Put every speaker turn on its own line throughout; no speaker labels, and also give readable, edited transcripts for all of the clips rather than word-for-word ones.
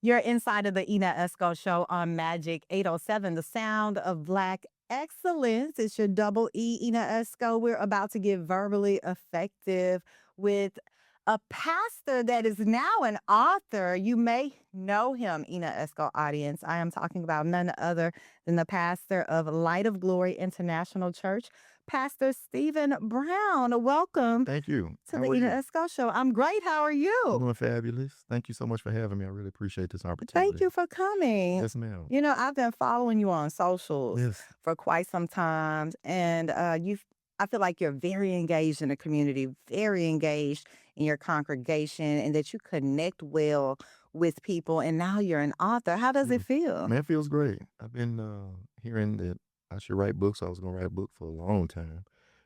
You're inside of the Ena Esco Show on Magic 807, the sound of Black excellence. It's your double E, Ena Esco. We're about to get verbally effective with a pastor that is now an author. You may know him, Ena Esco audience. I am talking about none other than the pastor of Light of Glory International Church, Pastor Stephen Brown. Welcome
Thank you.
to
How
the
are
Ena
you?
Esco Show. I'm great. How are
I'm
you?
doing fabulous. Thank you so much for having me. I really appreciate this
Thank
opportunity.
you for coming.
Yes, ma'am.
You know, I've been following you on socials
Yes.
for quite some time, and I feel like you're very engaged in the community, very engaged in your congregation, and that you connect well with people. And now you're an author. How does it
Yeah.
feel?
Man, it feels great. I've been hearing that I should write books. I was going to write a book for a long time.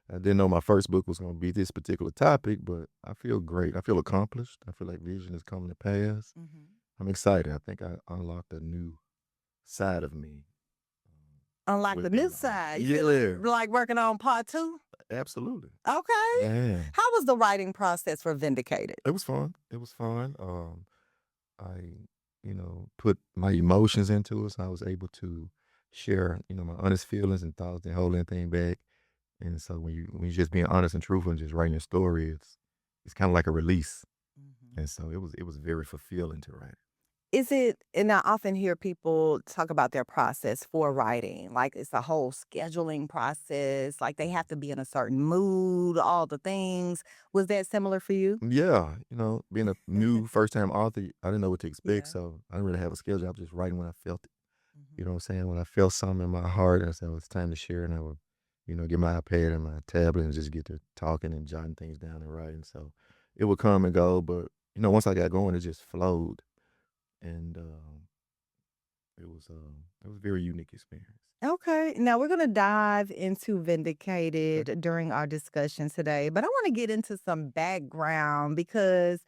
I didn't know my first book was going to be this particular topic, but I feel great. I feel accomplished. I feel like vision is coming to pass.
Mhm.
I'm excited. I think I unlocked a new side of me
Unlike the
with
new
being an author.
side, you feel
Yeah,
like working on part two.
absolutely.
Okay.
Yeah.
How was the writing process for Vindicated?
It was fun. It was fun. I, put my emotions into it, so I was able to share, my honest feelings and thoughts and hold anything back. And so when you just being honest and truthful and just writing your story, it's kind of like a release.
Mhm.
And so it was very fulfilling to write.
Is it and I often hear people talk about their process for writing, like it's a whole scheduling process, like they have to be in a certain mood, all the things. Was that similar for you?
Yeah, being a new first time author, I didn't know what to expect,
Yeah.
so I didn't really have a schedule. I was just writing when I felt it. You know
Mhm.
what I'm saying? When I felt something in my heart, I said, "Oh, it's time to share," and I would, get my iPad and my tablet and just get to talking and jotting things down and writing. So it would come and go, but once I got going, it just flowed, and it was a very unique experience.
Okay. Now we're going to dive into
Okay.
Vindicated during our discussion today, but I want to get into some background because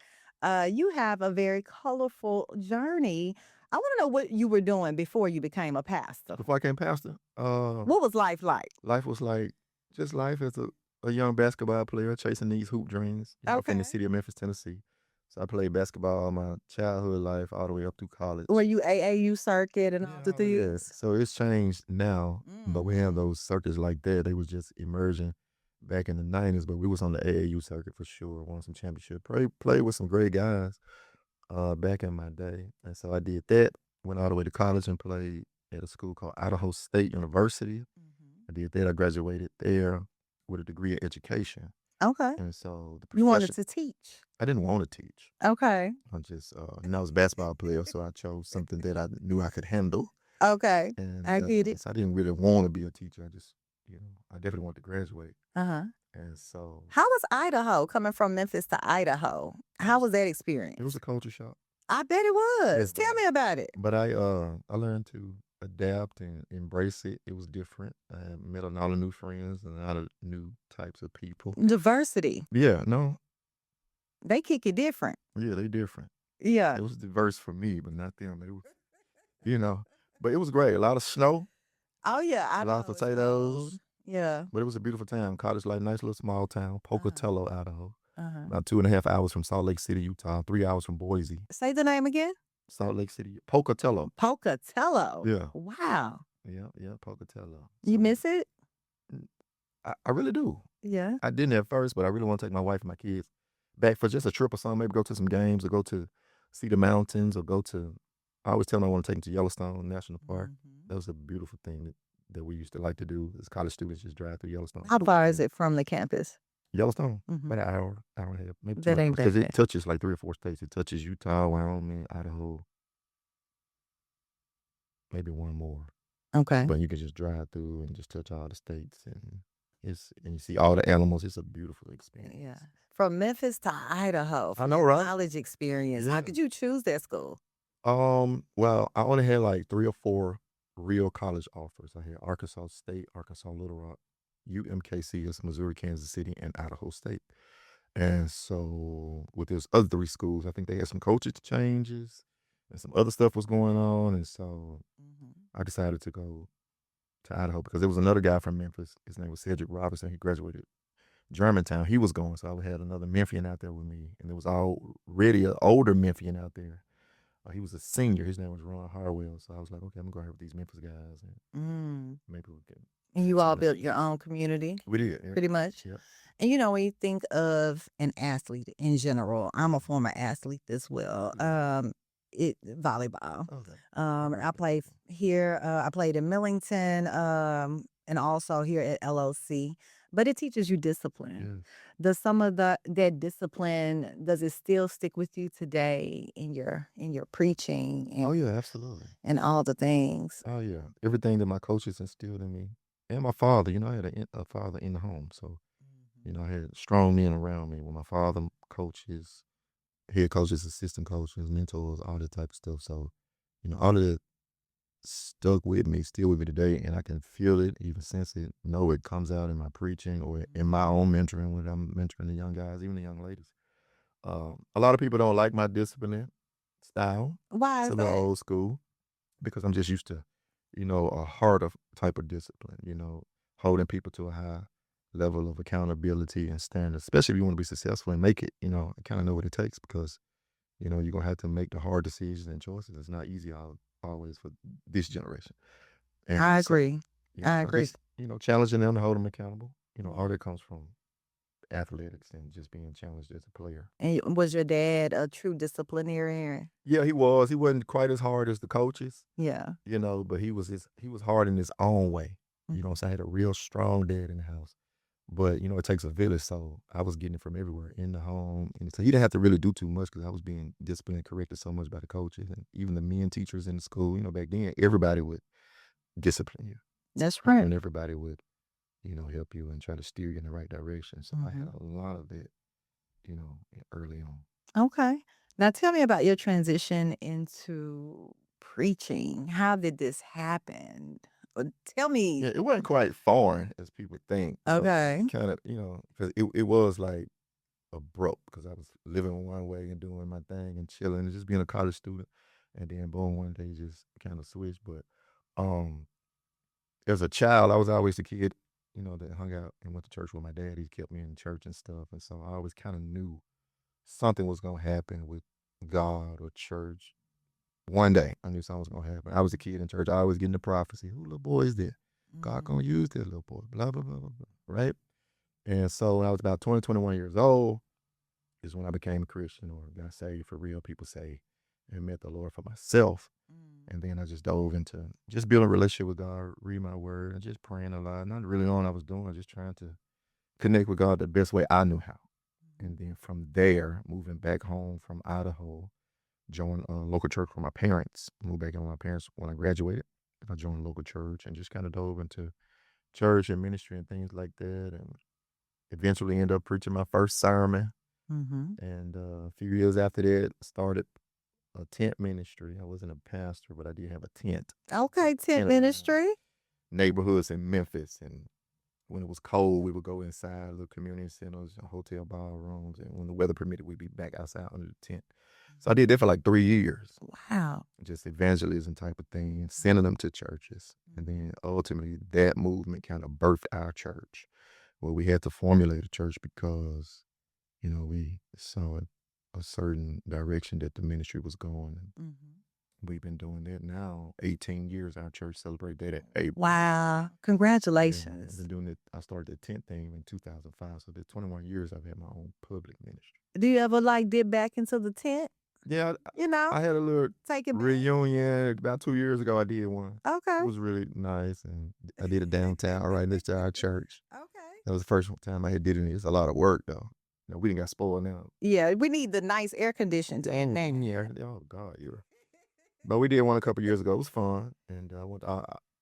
you have a very colorful journey. I want to know what you were doing before you became a pastor.
Before I came pastor,
What was life like?
life was like just life as a young basketball player chasing these hoop dreams. I'm from the
Okay.
city of Memphis, Tennessee. So I played basketball all my childhood life all the way up through
Were
college.
you AAU circuit and all the
Yeah, oh yeah.
things?
So it's changed now, but we have
Mhm.
those circuits like that. They was just emerging back in the '90s, but we was on the AAU circuit for sure. Won some championship. Played with some great guys back in my day, and so I did that. Went all the way to college and played at a school called Idaho State University.
Mhm.
I did that. I graduated there with a degree in education,
Okay.
and so the
You wanted
profession.
to teach.
I didn't want to teach.
Okay.
I just I was a basketball player, so I chose something that I knew I could handle.
Okay.
And
I get it.
so I didn't really want to be a teacher. I just, I definitely wanted to graduate.
Uh-huh.
And so
How was Idaho coming from Memphis to Idaho?
it
How
was
was that
it was
experience?
a culture shock.
I bet it
Yes,
was.
but
Tell me about it.
I learned to adapt and embrace it. It was different. I met a lot of new friends and a lot of new types of people.
Diversity.
Yeah, no,
They kick it different.
yeah, they different.
Yeah.
It was diverse for me, but not them. They were, you know, but it was great. A lot of snow,
Oh yeah,
a lot of
Idaho is cold.
potatoes,
Yeah.
but it was a beautiful town. College Life, nice little small town,
Uh-huh.
Pocatello, Idaho.
Uh-huh.
About 2.5 hours from Salt Lake City, Utah, 3 hours from Boise.
Say the name again.
Salt Lake City, Pocatello.
Pocatello.
Yeah,
Wow.
yeah, yeah, Pocatello.
You
So
miss it?
mm, I really do.
Yeah.
I didn't at first, but I really want to take my wife and my kids back for just a trip or something. Maybe go to some games or go to see the mountains or go to. I always tell them I want to take them to Yellowstone National Park.
Mhm.
That was a beautiful thing that we used to like to do as college students, just drive through Yellowstone
How
Park.
far is
And
it from the campus?
Yellowstone,
Mhm.
about an hour, hour and a half, maybe
That
2 hours,
ain't that
because it
bad.
touches like 3 or 4 states. It touches Utah, Wyoming, Idaho, maybe one more.
Okay.
But you can just drive through and just touch all the states, and you see all the animals. It's a beautiful
Yeah.
experience.
From Memphis to Idaho
I
for
know,
your
right?
college experience. How
Yeah.
could you choose that school?
Well, I only had like 3 or 4 real college offers. I had Arkansas State, Arkansas Little Rock, UMKC, is Missouri, Kansas City, and Idaho State. And so with those other 3 schools, I think they had some coaches changes and some other stuff was going on. And so
Mhm.
I decided to go to Idaho because there was another guy from Memphis. His name was Cedric Robinson. He graduated Germantown. He was going, so I had another Memphian out there with me, and there was already an older Memphian out there. He was a senior. His name was Ron Harwell. So I was like, okay, I'm gonna go here with these Memphis guys, and
Mm.
maybe we can
And you all
challenge.
built your own community,
We did. Yeah.
pretty much.
Yeah.
And when you think of an athlete in general, I'm a former athlete as well.
Who you play?
It volleyball.
Okay. All right.
I played here. I played in Millington, and also here at LOC. But it teaches you discipline.
Yes.
Does some of that discipline does it still stick with you today in your preaching
Oh yeah, absolutely.
and all the things?
Oh yeah, everything that my coaches instilled in me, and my father. I had a father in the home, so I had strong men around me. When my father coaches, head coaches, assistant coaches, mentors, all that type of stuff. So, all of that stuck with me, still with me today, and I can feel it, even sense it. Know it comes out in my preaching or in my own mentoring when I'm mentoring the young guys, even the young ladies. A lot of people don't like my discipline style.
Why
It's
is
a little
that?
old school because I'm just used to, a harder type of discipline, holding people to a high level of accountability and standards, especially if you want to be successful and make it. I kind of know what it takes because, you're going to have to make the hard decisions and choices. It's not easy always for this generation. And
I
so,
agree.
yeah,
I
so
agree.
just, challenging them to hold them accountable, all that comes from athletics and just being challenged as a player.
And was your dad a true disciplinarian?
Yeah, he was. He wasn't quite as hard as the coaches,
Yeah.
but he was hard in his own way.
Mhm.
So I had a real strong dad in the house. But it takes a village, so I was getting it from everywhere in the home, and so he didn't have to really do too much because I was being disciplined and corrected so much by the coaches and even the men teachers in the school. Back then everybody would discipline you,
That's right.
and everybody would help you and try to steer you in the right direction. So I had
Mhm.
a lot of that, early on.
Okay. Now tell me about your transition into preaching. How did this happen? Tell me.
Yeah, it wasn't quite foreign as people think.
Okay.
Kind of, because it was like abrupt because I was living one way and doing my thing and chilling and just being a college student, and then boom, one day just kind of switched. But um, as a child, I was always the kid, that hung out and went to church with my dad. He kept me in church and stuff, and so I always kind of knew something was gonna happen with God or church. One day, I knew something was gonna happen. I was a kid in church. I always getting the prophecy. Who little boy is this? God
Mhm.
gonna use this little boy. Blah blah blah blah blah. Right. And so when I was about 20, 21 years old, is when I became a Christian or got saved for real, people say, and met the Lord for myself.
Mm.
And then I just dove into just building a relationship with God, read my word, and just praying a lot. Not really knowing what I was doing, just trying to connect with God the best way I knew how. And then from there, moving back home from Idaho, joined a local church with my parents. Moved back in with my parents when I graduated. I joined a local church and just kind of dove into church and ministry and things like that. And eventually ended up preaching my first sermon.
Mhm.
And a few years after that, started a tent ministry. I wasn't a pastor, but I did have a tent.
Okay, tent
Tent
ministry.
neighborhoods in Memphis. And when it was cold, we would go inside little community centers, hotel ballrooms. And when the weather permitted, we'd be back outside under the tent. So I did that for like 3 years,
Wow.
just evangelism type of thing, sending them to churches. And then ultimately, that movement kind of birthed our church, where we had to formulate a church because we saw a certain direction that the ministry was going. And
Mhm.
we've been doing that now 18 years. Our church celebrated that at April.
Wow.
Yeah, I've
Congratulations.
been doing it. I started the tent thing in 2005. So the 21 years I've had my own public ministry.
Do you ever like dip back into the tent?
Yeah,
You know,
I had a little
take it back.
reunion about 2 years ago. I did one. It
Okay.
was really nice, and I did it downtown right next to our church.
Okay.
That was the first time I had did it. It's a lot of work though. We didn't got spoiled now.
Yeah, we need the nice air conditioned in there.
Yeah. Oh God, you're. But we did one a couple years ago. It was fun, and I went.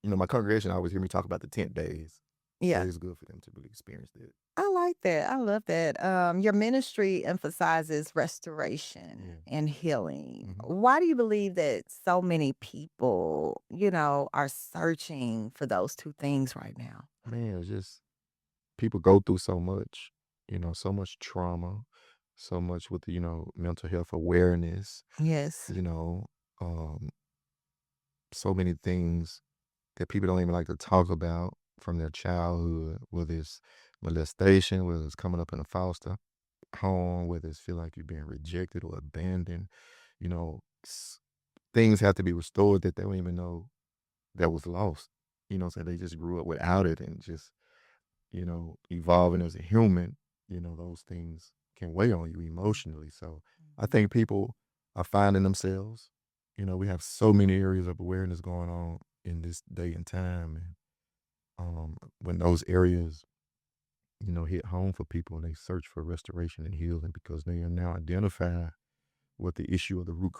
My congregation always hear me talk about the tent days, so
Yeah.
it's good for them to really experience that.
I like that. I love that. Your ministry emphasizes restoration
Yeah.
and healing.
Hmm.
Why do you believe that so many people, are searching for those two things right now?
Man, it's just people go through so much, so much trauma, so much with mental health awareness,
Yes.
you know, um, so many things that people don't even like to talk about from their childhood, whether it's molestation, whether it's coming up in a foster home, whether it's feel like you're being rejected or abandoned, you know, things have to be restored that they don't even know that was lost. So they just grew up without it and just, evolving as a human, those things can weigh on you emotionally. So I
Mhm.
think people are finding themselves. We have so many areas of awareness going on in this day and time. And when those areas, hit home for people and they search for restoration and healing because they are now identifying what the issue of the root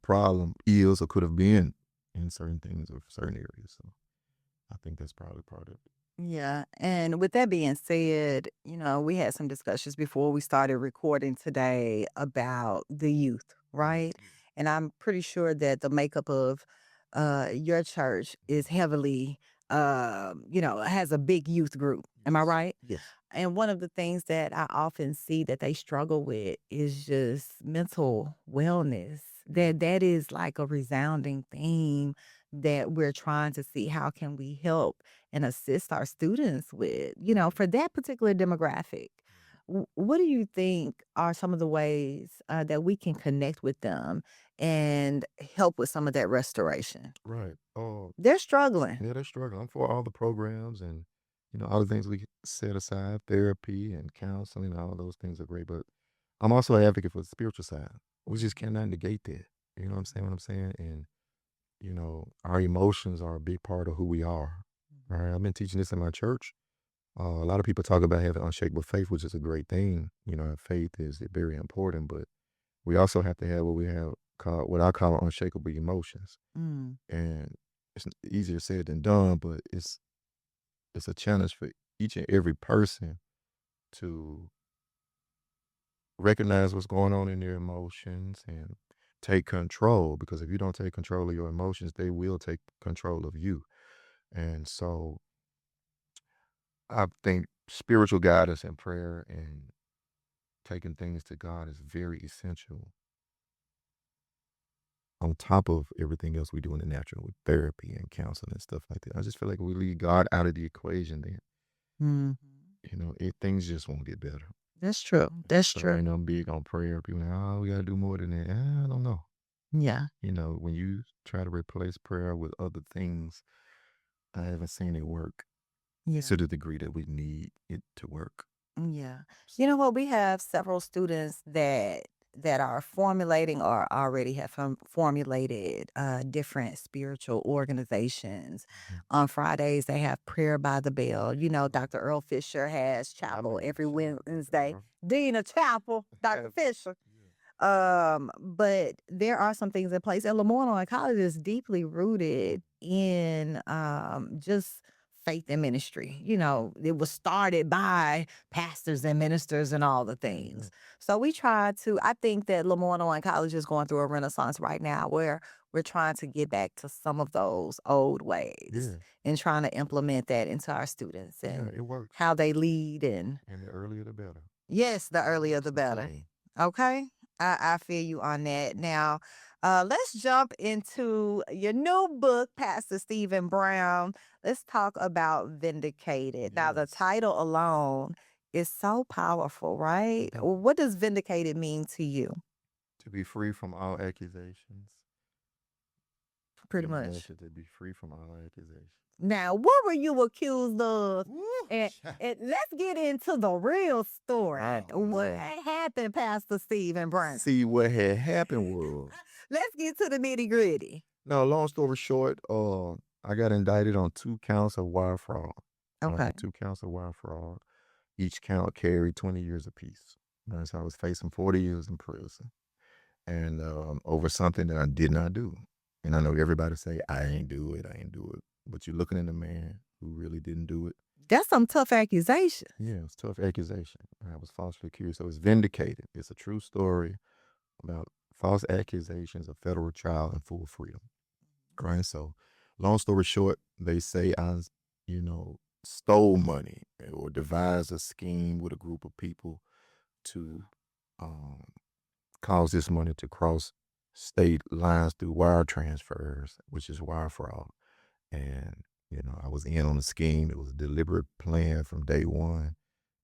problem is or could have been in certain things or certain areas. So I think that's probably part of it.
Yeah. And with that being said, we had some discussions before we started recording today about the youth,
Right.
right?
Yeah.
And I'm pretty sure that the makeup of your church is heavily, has a big youth group. Am I
Yes.
right?
Yes.
And one of the things that I often see that they struggle with is just mental wellness. That is like a resounding theme that we're trying to see how can we help and assist our students with,
Right.
for that particular demographic. What do you think are some of the ways that we can connect with them and help with some of that restoration?
Right. Oh,
They're struggling.
yeah, they're struggling. I'm for all the programs and, all the things we set aside, therapy and counseling, all those things are great. But I'm also an advocate for the spiritual side. We just cannot negate that. You know what I'm saying? What I'm saying? And, our emotions are a big part of who we are. All right. I've been teaching this in my church. A lot of people talk about having unshakable faith, which is a great thing. Faith is very important, but we also have to have what I call unshakable emotions.
Mm,
And it's easier said than done, but it's a challenge for each and every person to recognize what's going on in their emotions and take control. Because if you don't take control of your emotions, they will take control of you. And so I think spiritual guidance and prayer and taking things to God is very essential on top of everything else we do in the natural with therapy and counseling and stuff like that. I just feel like we leave God out of the equation, then
mhm.
things just won't get better.
That's true. That's
So I
true.
know I'm big on prayer. People like, oh, we gotta do more than that. I don't know.
Yeah.
When you try to replace prayer with other things, I haven't seen it work
Yeah.
to the degree that we need it to work.
Yeah. You know what? We have several students that are formulating or already have formulated different spiritual organizations.
Mhm.
On Fridays, they have prayer by the bell.
Right.
Dr. Earl Fisher has
I'm
chapel
in
every
shout out Dr.
Wednesday.
Earl.
Dean of Chapel, Dr. Fisher.
Yeah.
But there are some things in place. And Lemoyne College is deeply rooted in just faith and ministry. It was started by pastors and ministers and all the
Yeah.
things. So we try to, I think that Lemoyne College is going through a renaissance right now where we're trying to get back to some of those old ways
Yeah.
and trying to implement that into our students
Yeah.
and
It works.
how they lead and
And the earlier the better.
yes, the
It
earlier
works.
the
I'm
better.
telling you.
Okay. I feel you on that. Now, let's jump into your new book, Pastor Stephen Brown. Let's talk about Vindicated. Now, the
Yes.
title alone is so powerful, right?
Yeah.
What does Vindicated mean to you?
To be free from all accusations.
Pretty
Ena
much.
Esco to be free from all accusations.
Now, what were you accused of?
Woo!
And, and let's get into the real story.
Oh
What
man.
happened, Pastor Stephen Brown?
See what had happened was
Let's get to the nitty gritty.
no, long story short, I got indicted on 2 counts of wire fraud.
Okay.
2 counts of wire fraud. Each count carried 20 years apiece. So I was facing 40 years in prison. And over something that I did not do. And I know everybody say, I ain't do it, I ain't do it. But you're looking at a man who really didn't do it.
That's some tough accusation.
Yeah, it's a tough accusation. I was falsely accused. So it's vindicated. It's a true story about false accusations of federal trial and full freedom. Right. So long story short, they say you know, stole money or devised a scheme with a group of people to um, cause this money to cross state lines through wire transfers, which is wire fraud. And, I was in on the scheme. It was a deliberate plan from day one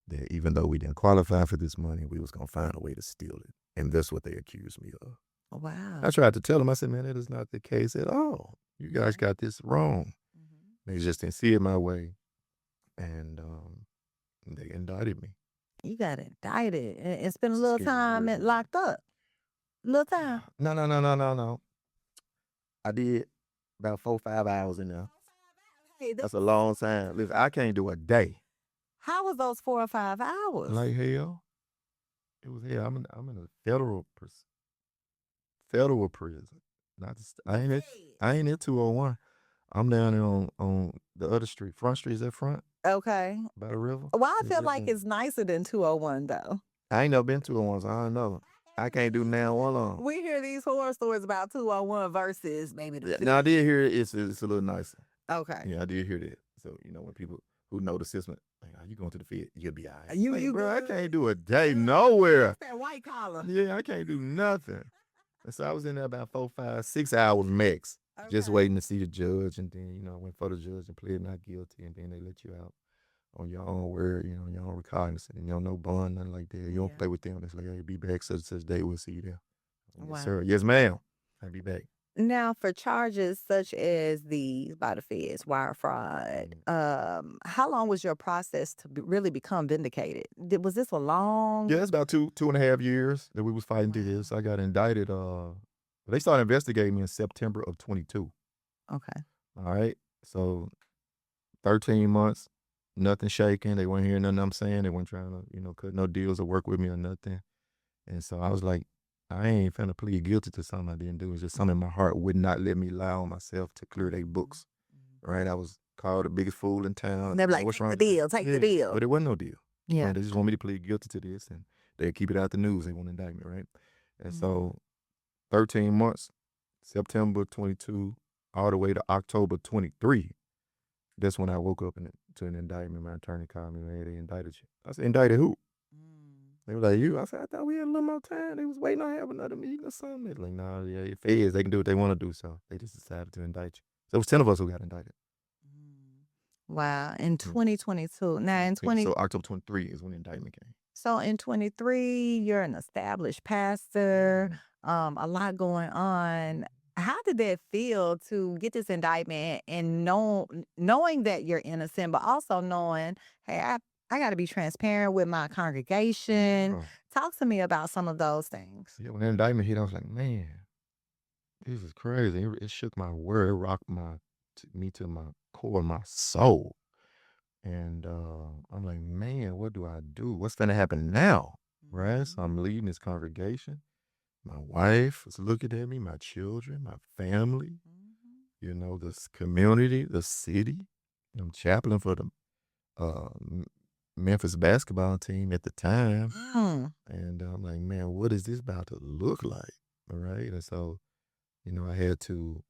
that even though we didn't qualify for this money, we was going to find a way to steal it. And that's what they accused me of.
Wow.
I tried to tell them, I said, "Man, that is not the case at all. You guys
Okay.
got this wrong."
Mhm.
They just didn't see it my way, and, they indicted me.
You got indicted and spent a
It's a
little
scary
time
word,
and
man.
locked up. Little time.
No, no, no, no, no, no. I did about 4, 5 hours in there.
4 or 5 hours. Hey,
That's a long time. Listen, I can't do a day.
how was those 4 or 5 hours?
Like hell. It was hell. I'm in a federal prison. Not just,
Wait.
I ain't at 201. I'm down there on the other street. Front Street, is that front?
Okay.
By the river?
Well, I
It's
feel like
different.
it's nicer than 201 though.
I ain't never been to 201, so I don't know. I can't do now one on.
We hear these horror stories about 201 versus maybe the
Yeah, now I
50.
did hear it's a little nicer.
Okay.
Yeah, I did hear that. So, when people who know the system, like, "Oh, you going to the Fed, you'll be all right."
You
Bro, I
good?
can't do a day nowhere.
That's that white collar.
Yeah, I can't do nothing. And so I was in there about 4, 5, 6 hours max, just
Okay.
waiting to see the judge. And then, I went for the judge and pleaded not guilty. And then they let you out on your own word, your own recognizance. And you don't know bond, nothing like that. You don't
Yeah.
play with them. It's like, "Hey, be back such and such day. We'll see you there." "Yes,
Wow.
sir. Yes, ma'am. I'll be back."
Now, for charges such as these by the feds, wire fraud,
Mm.
how long was your process to really become vindicated? Was this a long?
Yeah, it's about 2.5 years that we was fighting through
Wow.
this. I got indicted. They started investigating me in September of 22.
Okay.
All right. So 13 months, nothing shaking. They weren't hearing nothing I'm saying. They weren't trying to, cut no deals or work with me or nothing. And so I was like, I ain't finna plead guilty to something I didn't do. It's just something in my heart would not let me lie on myself to clear their books. Right? I was called the biggest fool in town.
They're like,
What's
take the
wrong with you?"
deal, take the
Yeah.
deal.
But it wasn't no deal.
Yeah.
Right? They just want me to plead guilty to this and they keep it out the news. They want to indict me, right? And so 13 months, September 22, all the way to October 23. That's when I woke up to an indictment. My attorney called me, "Man, they indicted you." I said, "Indicted who?" They were like, "You." I said, "I thought we had a little more time. They was waiting on having another meeting or something." They're like, "Nah, yeah, if it is, they can do what they want to do." So they just decided to indict you. So it was 10 of us who got indicted.
Wow. In
Mm.
2022. Now in
Yeah,
20
so October 23 is when the indictment came.
so in 23, you're an established pastor, a lot going on. How did that feel to get this indictment and knowing that you're innocent, but also knowing, hey, I got to be transparent with my congregation.
Oh,
Talk to me about some of those things.
yeah, when the indictment hit, I was like, "Man, this is crazy." It shook my world. It rocked me to my core, my soul. And I'm like, "Man, what do I do? What's going to happen now?" Right? So I'm leading this congregation. My wife is looking at me, my children, my family, this community, the city. I'm chaplain for the Memphis basketball team at the time.
Mm.
And I'm like, "Man, what is this about to look like?" All right. And so, I had to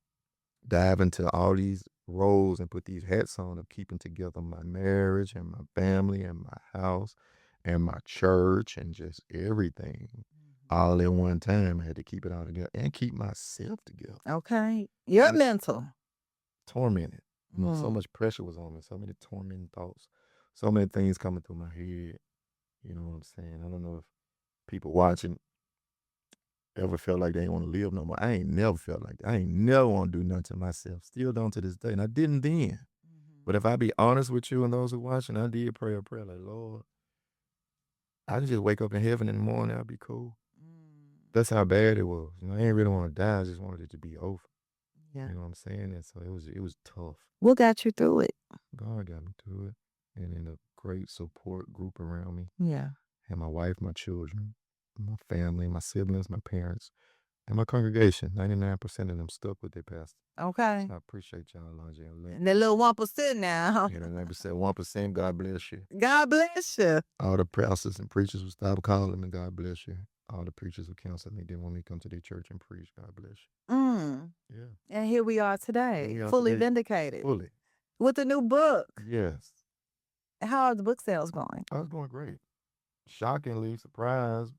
dive into all these roles and put these hats on of keeping together my marriage and my family and my house and my church and just everything all at one time. I had to keep it all together and keep myself together.
Okay. You're
And
mental.
tormented. So
Mm.
much pressure was on me, so many tormenting thoughts, so many things coming through my head. You know what I'm saying? I don't know if people watching ever felt like they ain't want to live no more. I ain't never felt like that. I ain't never want to do nothing to myself. Still don't to this day. And I didn't then. But if I be honest with you and those who watching, I did pray a prayer like, "Lord, I can just wake up in heaven in the morning. I'll be cool." That's how bad it was. I ain't really want to die. I just wanted it to be over.
Yeah.
You know what I'm saying? And so it was tough.
What got you through it?
God got me through it. And in a great support group around me.
Yeah.
And my wife, my children, my family, my siblings, my parents, and my congregation. 99% of them stuck with their pastor.
Okay.
I appreciate y'all, Lonje.
And that little 1% now.
You know, 9%, 1%, God bless you.
God bless you.
All the pastors and preachers who stopped calling me, God bless you. All the preachers who counseled me, didn't want me to come to their church and preach, God bless you. Yeah.
And here we are today,
We are
fully
today
vindicated
fully.
with a new book.
Yes.
How are the book sales going?
I was going great. Shockingly surprised.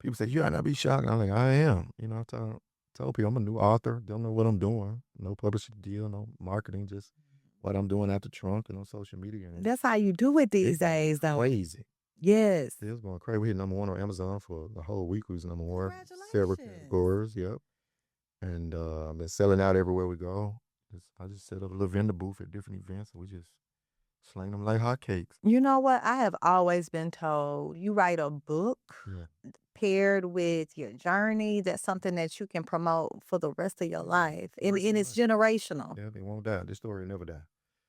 People say, "You ought not be shocked." I'm like, "I am." I told people I'm a new author. Don't know what I'm doing. No publishing deal, no marketing, just what I'm doing out the trunk and on social media. And
That's how you do it these
it's
days, though.
crazy.
Yes.
It was going crazy. We hit #1 on Amazon for the whole week. We was #1, several
Congratulations.
categories. Yep. And been selling out everywhere we go. I just set up a little vendor booth at different events. And we just slang them like hotcakes.
You know what? I have always been told you write a book
Yeah.
paired with your journey. That's something that you can promote for the rest of your life.
The rest of
And
your
it's
life.
generational.
Yeah, they won't die. This story will never die.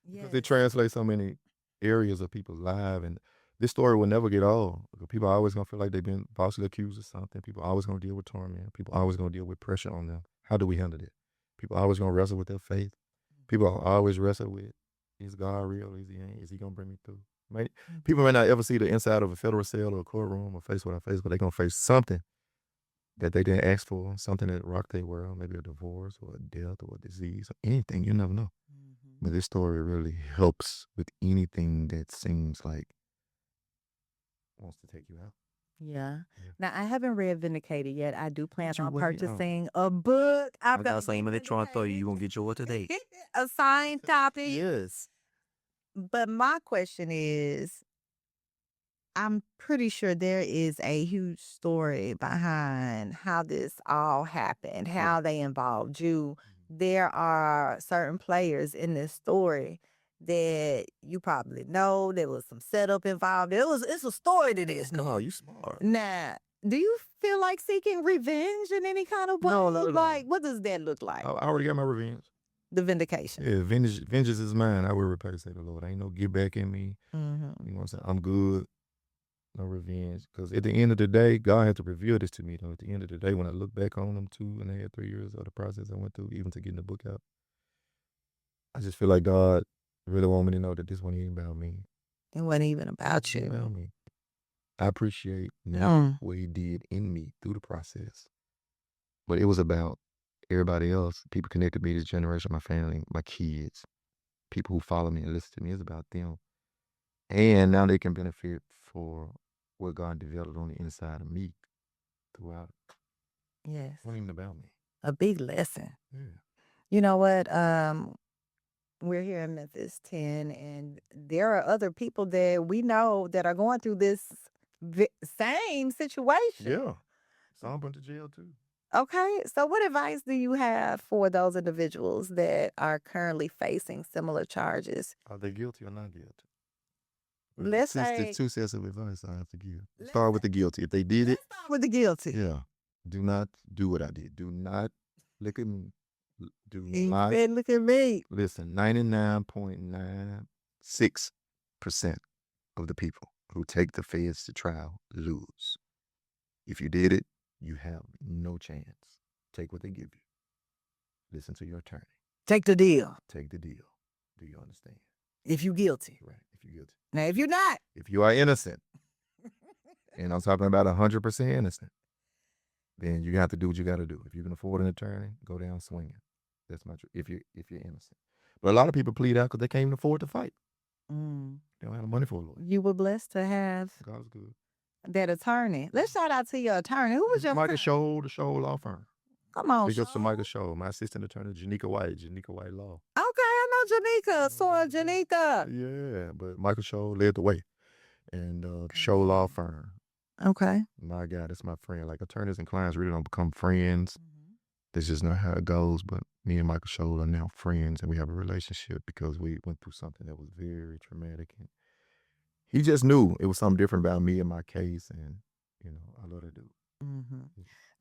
Because it
Yes.
translates so many areas of people's lives. And this story will never get old. Because people are always going to feel like they've been falsely accused of something. People are always going to deal with torment. People are always going to deal with pressure on them. How do we handle it? People are always going to wrestle with their faith. People are always wrestle with, is God real? Is he ain't? Is he going to bring me through? People may not ever see the inside of a federal cell or a courtroom or face what I face, but they're going to face something that they didn't ask for, something that rocked their world, maybe a divorce or a death or a disease or anything. You never know. But this story really helps with anything that seems like wants to take you out.
Yeah.
Yeah.
Now I haven't read Vindicated yet. I do plan
you
on
wait?
purchasing a book.
I
I've
got
got
something that trying to tell you. You gonna get yours today.
a signed copy.
Yes.
But my question is, I'm pretty sure there is a huge story behind how this all happened, how they involved you. There are certain players in this story that you probably know. There was some setup involved. It's a story to this.
No, you smart.
Now, do you feel like seeking revenge in any kind of way?
No, not at all.
Like, what does that look like?
I already got my revenge.
The vindication.
Yeah, vengeance is mine. I will repay, say the Lord. Ain't no get back in me.
Mm-hmm.
You know what I'm saying? I'm good. No revenge. Because at the end of the day, God had to reveal this to me, though. At the end of the day, when I look back on them 2.5, 3 years of the process I went through, even to getting the book out, I just feel like God really want me to know that this wasn't even about me.
It wasn't even about
It wasn't
you.
about me. I appreciate now what he did in me through the process. But it was about everybody else, people connected to me, this generation, my family, my kids, people who follow me and listen to me. It's about them. And now they can benefit for what God developed on the inside of me throughout.
Yes.
It wasn't even about me.
A big lesson.
Yeah.
You know what? We're here in Memphis 10, and there are other people that we know that are going through this same situation.
Yeah. Some went to jail too.
Okay, so what advice do you have for those individuals that are currently facing similar charges?
Are they guilty or not guilty?
Let's
Since
say
the 2 sets of advice I have to give. Start with the guilty. If they did it,
let's start with the guilty.
yeah. Do not do what I did. Do not look at me. Do
He
not
said, "Look at me."
listen. 99.96% of the people who take the feds to trial lose. If you did it, you have no chance. Take what they give you. Listen to your attorney.
Take the deal.
Take the deal. Do you understand?
If you guilty.
Right. If you're guilty.
Now, if you're not,
If you are innocent, and I'm talking about 100% innocent, then you have to do what you got to do. If you can afford an attorney, go down swinging. That's my truth. If you're innocent, but a lot of people plead out because they can't even afford to fight. They don't have the money for a lawyer.
you were blessed to have
God's good.
that attorney. Let's shout out to your attorney. Who was your
Michael
attorney?
Show, the Show Law Firm.
Come on,
Big ups to
Sean.
Michael Show, my assistant attorney, Janika White Law.
Okay, I know Janika. So Janika.
Yeah, but Michael Show led the way, and Show Law Firm.
Okay.
My God, that's my friend. Like attorneys and clients really don't become friends. This is not how it goes. But me and Michael Show are now friends, and we have a relationship because we went through something that was very traumatic. And he just knew it was something different about me and my case, and I love that dude.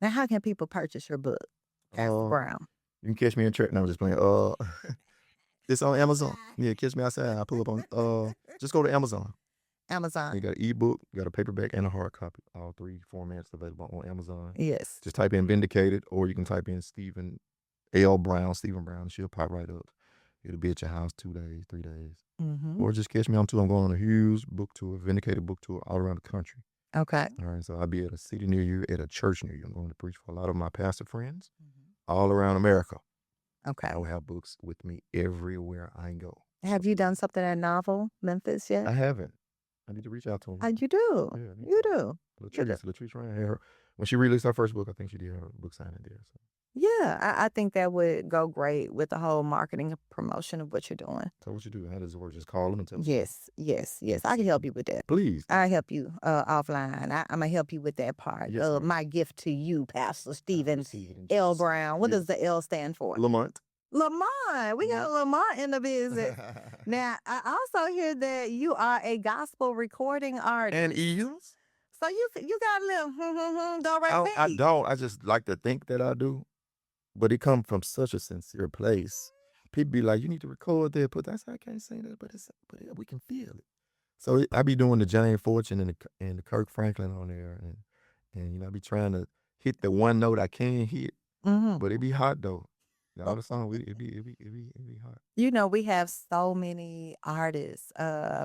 Now, how can people purchase your book, Pastor Brown?
You can catch me in church. No, I'm just playing. It's on Amazon. Yeah, catch me outside. I pull up on. Just go to Amazon.
Amazon.
You got an ebook, you got a paperback, and a hard copy. All 3 formats available on Amazon.
Yes.
Just type in Vindicated, or you can type in Stephen Brown, and she'll pop right up. It'll be at your house 2 days, 3 days. Or just catch me on tour. I'm going on a huge book tour, Vindicated book tour all around the country.
Okay.
All right, so I'll be at a city near you, at a church near you. I'm going to preach for a lot of my pastor friends all around America.
Okay.
I will have books with me everywhere I go.
Have you done something at Novel Memphis yet?
I haven't. I need to reach out to them.
You do.
Yeah,
You do.
Latrice ran here. When she released her first book, I think she did her book signing there. So.
Yeah, I think that would go great with the whole marketing and promotion of what you're doing.
So what you do? How does it work? Just call them and tell them.
Yes, yes, yes. I can help you with that.
Please.
I help you offline. I'm gonna help you with that part.
Yes, ma'am.
My gift to you, Pastor Stephen
Receive it in
L.
Jesus' name.
Brown. What
Yes.
does the L stand for?
Lamont.
Lamont. We got Lamont in the business. Now, I also hear that you are a gospel recording artist.
And eels.
So you got a little do re
I
mi.
don't. I just like to think that I do, but it comes from such a sincere place. People be like, "You need to record that," but I can't say that, but we can feel it. So I be doing the Jane Fortune and the Kirk Franklin on there, and I be trying to hit the one note I can hit, but it be hot though. All the song, it be hot.
We have so many artists,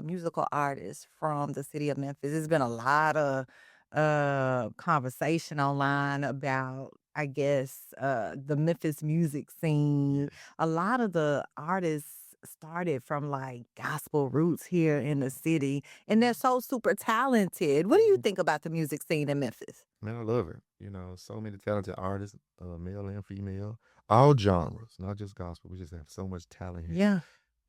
musical artists from the city of Memphis. There's been a lot of conversation online about, I guess, the Memphis music scene. A lot of the artists started from like gospel roots here in the city, and they're so super talented. What do you think about the music scene in Memphis?
Man, I love it. So many talented artists, male and female, all genres, not just gospel. We just have so much talent here.
Yeah,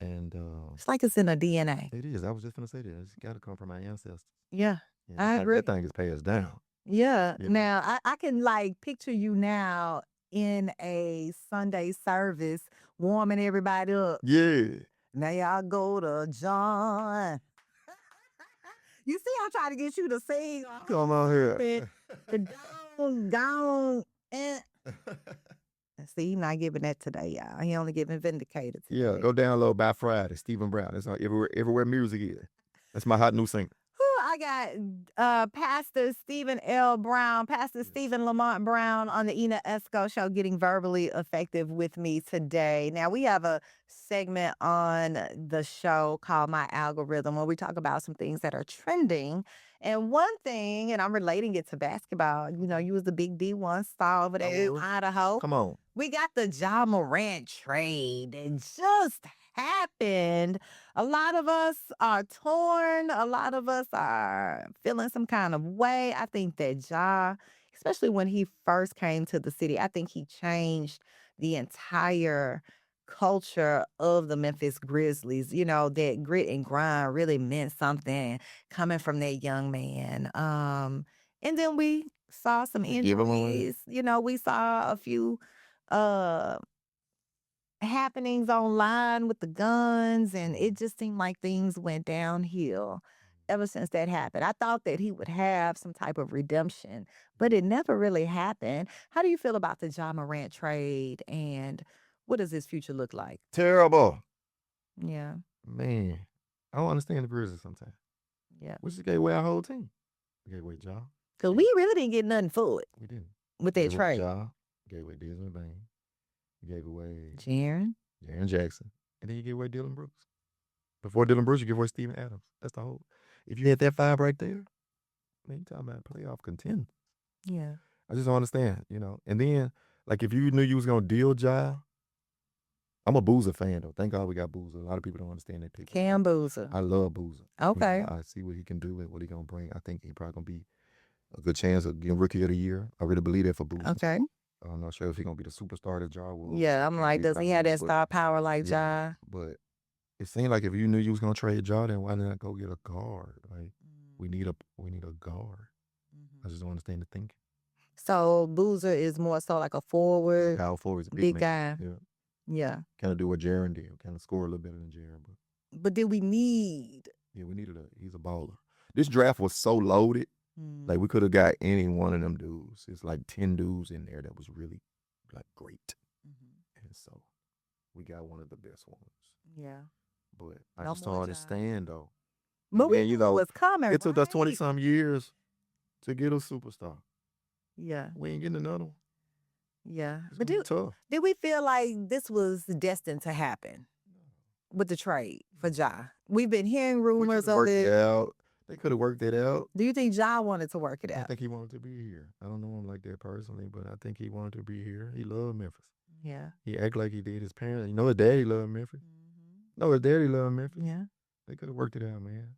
And
it's like it's in the DNA.
it is. I was just gonna say that. It's got to come from our ancestors.
Yeah,
Yeah,
I agree.
that thing is passed down.
Yeah.
You know.
Now I can like picture you now in a Sunday service warming everybody up.
Yeah.
Now y'all go to John. You see, I'm trying to get you to sing.
Come on here.
Gone. And see, he not giving that today, y'all. He only giving Vindicated today.
Yeah, go download by Friday. Stephen Brown. That's how everywhere music is. That's my hot new singer.
I got Pastor Stephen L. Brown, Pastor Stephen Lamont Brown on the Ena Esco Show getting verbally effective with me today. Now, we have a segment on the show called My Algorithm where we talk about some things that are trending. And one thing, and I'm relating it to basketball, you was the big D1 star over there in Idaho.
Come on.
We got the Ja Morant trade that just happened. A lot of us are torn. A lot of us are feeling some kind of way. I think that Ja, especially when he first came to the city, I think he changed the entire culture of the Memphis Grizzlies. That grit and grind really meant something coming from that young man. And then we saw some
Give him away.
injuries. We saw a few uh happenings online with the guns, and it just seemed like things went downhill ever since that happened. I thought that he would have some type of redemption, but it never really happened. How do you feel about the Ja Morant trade, and what does his future look like?
Terrible.
Yeah.
Man, I don't understand the Grizzlies sometimes.
Yeah.
We just gave away our whole team. We gave away Ja.
Because we really didn't get nothing for it
We didn't.
with that
Gave away
trade.
Ja. Gave away Desmond Bain. You gave away
Jaren.
Jaren Jackson. And then you gave away Dylan Brooks. Before Dylan Brooks, you give away Steven Adams. That's the whole. If you had that five right there, man, you talking about playoff contender.
Yeah.
I just don't understand, And then, like, if you knew you was gonna deal Ja, I'm a Boozer fan though. Thank God we got Boozer. A lot of people don't understand that pick.
Cam Boozer.
I love Boozer.
Okay.
I see what he can do and what he gonna bring. I think he probably gonna be a good chance of getting Rookie of the Year. I really believe that for Boozer.
Okay.
I'm not sure if he's gonna be the superstar that Ja was.
Yeah, I'm like, does he have that star power like Ja?
But it seemed like if you knew you was gonna trade Ja, then why not go get a guard? Like we need a guard. I just don't understand the thinking.
So Boozer is more so like a forward,
Power forward is a
big
man.
guy.
Yeah.
Yeah.
Kind of do what Jaren did. Kind of score a little better than Jaren,
But did we need?
yeah, we needed he's a baller. This draft was so loaded. Like we could have got any one of them dudes. It's like 10 dudes in there that was really like great. And so we got one of the best ones.
Yeah.
But I
No
just
more
don't
Ja.
understand though.
But we
And,
knew it was coming.
It took us 20
right?
some years to get a superstar.
Yeah.
We ain't getting another one.
Yeah.
It's
But
gonna be tough.
did we feel like this was destined to happen with the trade for Ja? We've been hearing
We
rumors
could've
of
worked
it.
it out. They could have worked it out.
Do you think Ja wanted to work it
I
out?
think he wanted to be here. I don't know him like that personally, but I think he wanted to be here. He loved Memphis.
Yeah.
He act like he did his parents. His daddy loved Memphis. No, his daddy loved Memphis.
Yeah.
They could have worked it out, man.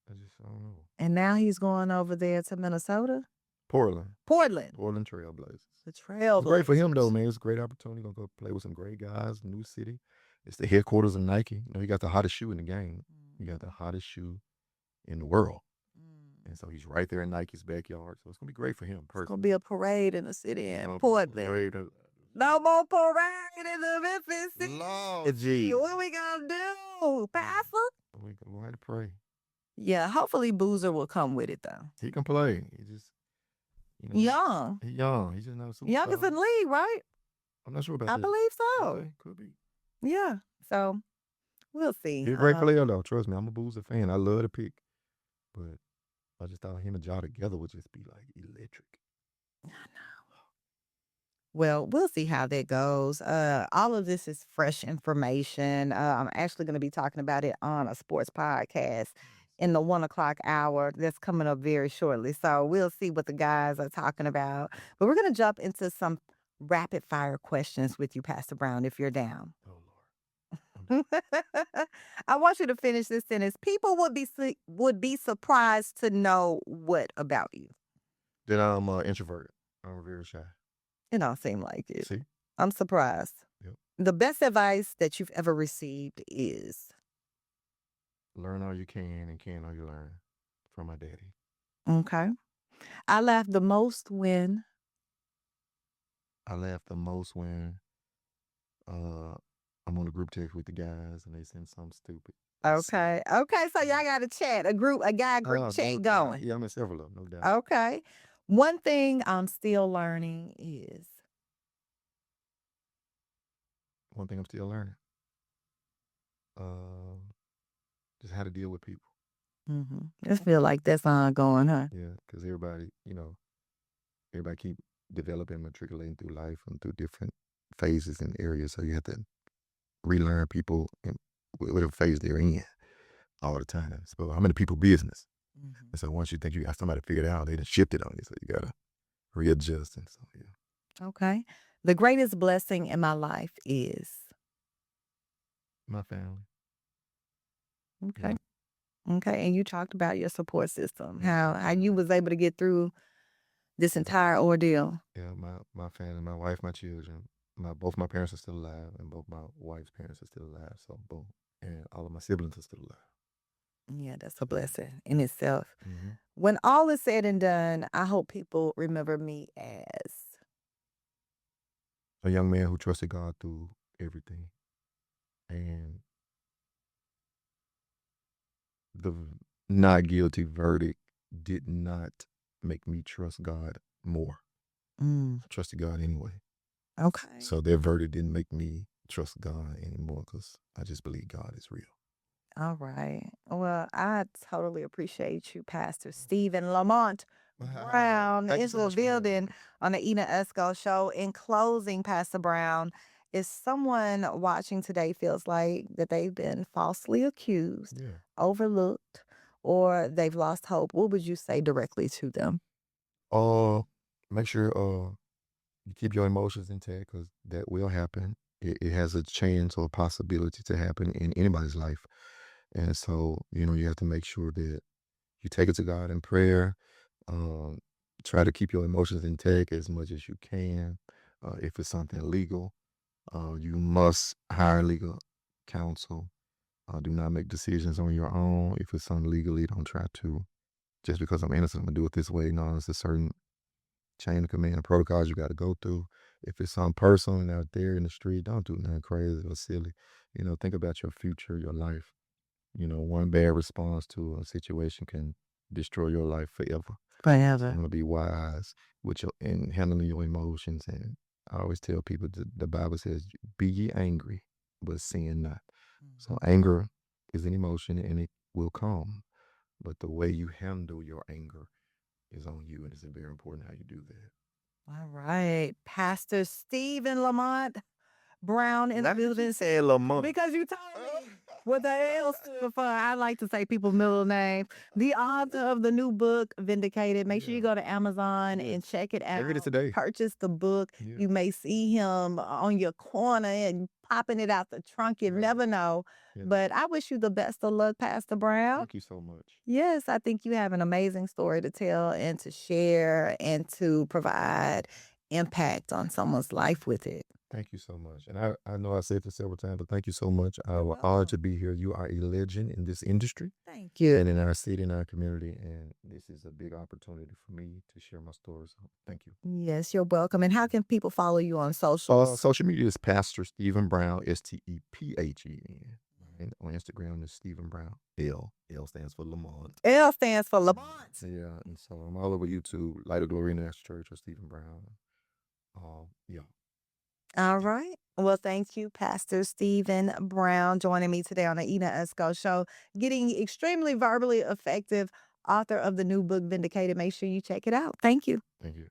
I don't know.
And now he's going over there to Minnesota?
Portland.
Portland.
Portland Trailblazers.
The
It's great for him, though,
Trailblazers.
man. It's a great opportunity. Gonna go play with some great guys, new city. It's the headquarters of Nike. You know, he got the hottest shoe in the game. He got the hottest shoe in the world. And so he's right there in Nike's backyard. So it's gonna be great for him
It's gonna
personally.
be a parade in the city in
No
Portland.
parade of-
No more parade in the Memphis City.
Lord Jesus.
What we gonna do, Pastor?
We gonna have to pray.
Yeah, hopefully Boozer will come with it though.
He can play. He just, you know,
Young.
He young. He's just not a superstar.
Youngest in the league, right?
I'm not sure about
I
that.
believe so.
Okay, could be.
Yeah. So we'll see.
He's a great player, though. Trust me, I'm a Boozer fan. I love the pick, but I just thought him and Ja together would just be like electric.
Well, we'll see how that goes. All of this is fresh information. I'm actually going to be talking about it on a sports podcast in the 1 o'clock hour. That's coming up very shortly. So we'll see what the guys are talking about. But we're going to jump into some rapid fire questions with you, Pastor Brown, if you're down.
Oh Lord.
I want you to finish this sentence. People would be surprised to know what about you?
Then I'm introverted. I'm very shy.
It don't seem like it.
See?
I'm surprised.
Yep.
The best advice that you've ever received is?
Learn all you can and can all you learn from my daddy.
Okay. I laugh the most when?
I laugh the most when I'm on a group text with the guys and they send something stupid.
Okay. Okay, so y'all got a chat, a guy group chat going.
Yeah, I'm in several of them, no doubt.
Okay. One thing I'm still learning is?
One thing I'm still learning. Just how to deal with people.
Just feel like that's ongoing, huh?
Yeah, because everybody, everybody keep developing, matriculating through life and through different phases and areas. So you have to relearn people in whatever phase they're in all the time. So I'm in the people business. And so once you think you got somebody figured out, they done shifted on you. So you got to readjust. And so, yeah.
Okay. The greatest blessing in my life is?
My family.
Okay. Yeah. Okay. And you talked about your support system, how you was able to get through this entire ordeal.
Yeah, my family, my wife, my children, both my parents are still alive, and both my wife's parents are still alive. So boom, and all of my siblings are still alive.
Yeah, that's a blessing in itself. When all is said and done, I hope people remember me as?
A young man who trusted God through everything. And the not guilty verdict did not make me trust God more. I trusted God anyway.
Okay.
So their verdict didn't make me trust God anymore because I just believe God is real.
All right. Well, I totally appreciate you, Pastor Stephen Lamont Brown is revealed on the Ena Esco Show. In closing, Pastor Brown, if someone watching today feels like that they've been falsely accused, overlooked, or they've lost hope, what would you say directly to them?
Make sure you keep your emotions intact because that will happen. It has a chance or a possibility to happen in anybody's life. And so, you have to make sure that you take it to God in prayer. Try to keep your emotions intact as much as you can. If it's something legal, you must hire legal counsel. Do not make decisions on your own. If it's something legally, don't try to. Just because I'm innocent, I'm going to do it this way. No, it's a certain chain of command and protocols you got to go through. If it's some person out there in the street, don't do nothing crazy or silly. Think about your future, your life. One bad response to a situation can destroy your life forever. So you want to be wise in handling your emotions. And I always tell people the Bible says, be ye angry, but sin not. So anger is an emotion and it will come. But the way you handle your anger is on you. And it's very important how you do that.
All right. Pastor Stephen Lamont Brown in the building.
Say Lamont.
Because you told me what the L stood for. I like to say people's middle name. The author of the new book, Vindicated. Make sure you go to Amazon and check it out.
Read it today.
Purchase the book. You may see him on your corner and popping it out the trunk. You
Right.
never know.
Yeah.
But I wish you the best of luck, Pastor Brown.
Thank you so much.
Yes, I think you have an amazing story to tell and to share and to provide impact on someone's life with it.
Thank you so much. And I know I said this several times, but thank you so much.
You're
I'm honored to
welcome.
be here. You are a legend in this industry
Thank you.
and in our city and our community. And this is a big opportunity for me to share my stories. So thank you.
Yes, you're welcome. And how can people follow you on socials?
Social media is Pastor Stephen Brown, Stephen. And on Instagram is Stephen Brown. L stands for Lamont.
L stands for Lamont.
Yeah, and so I'm all over YouTube, Light of Glory National Church or Stephen Brown. Yeah.
All right. Well, thank you, Pastor Stephen Brown, joining me today on the Ena Esco Show, getting extremely verbally effective, author of the new book, Vindicated. Make sure you check it out. Thank you.
Thank you.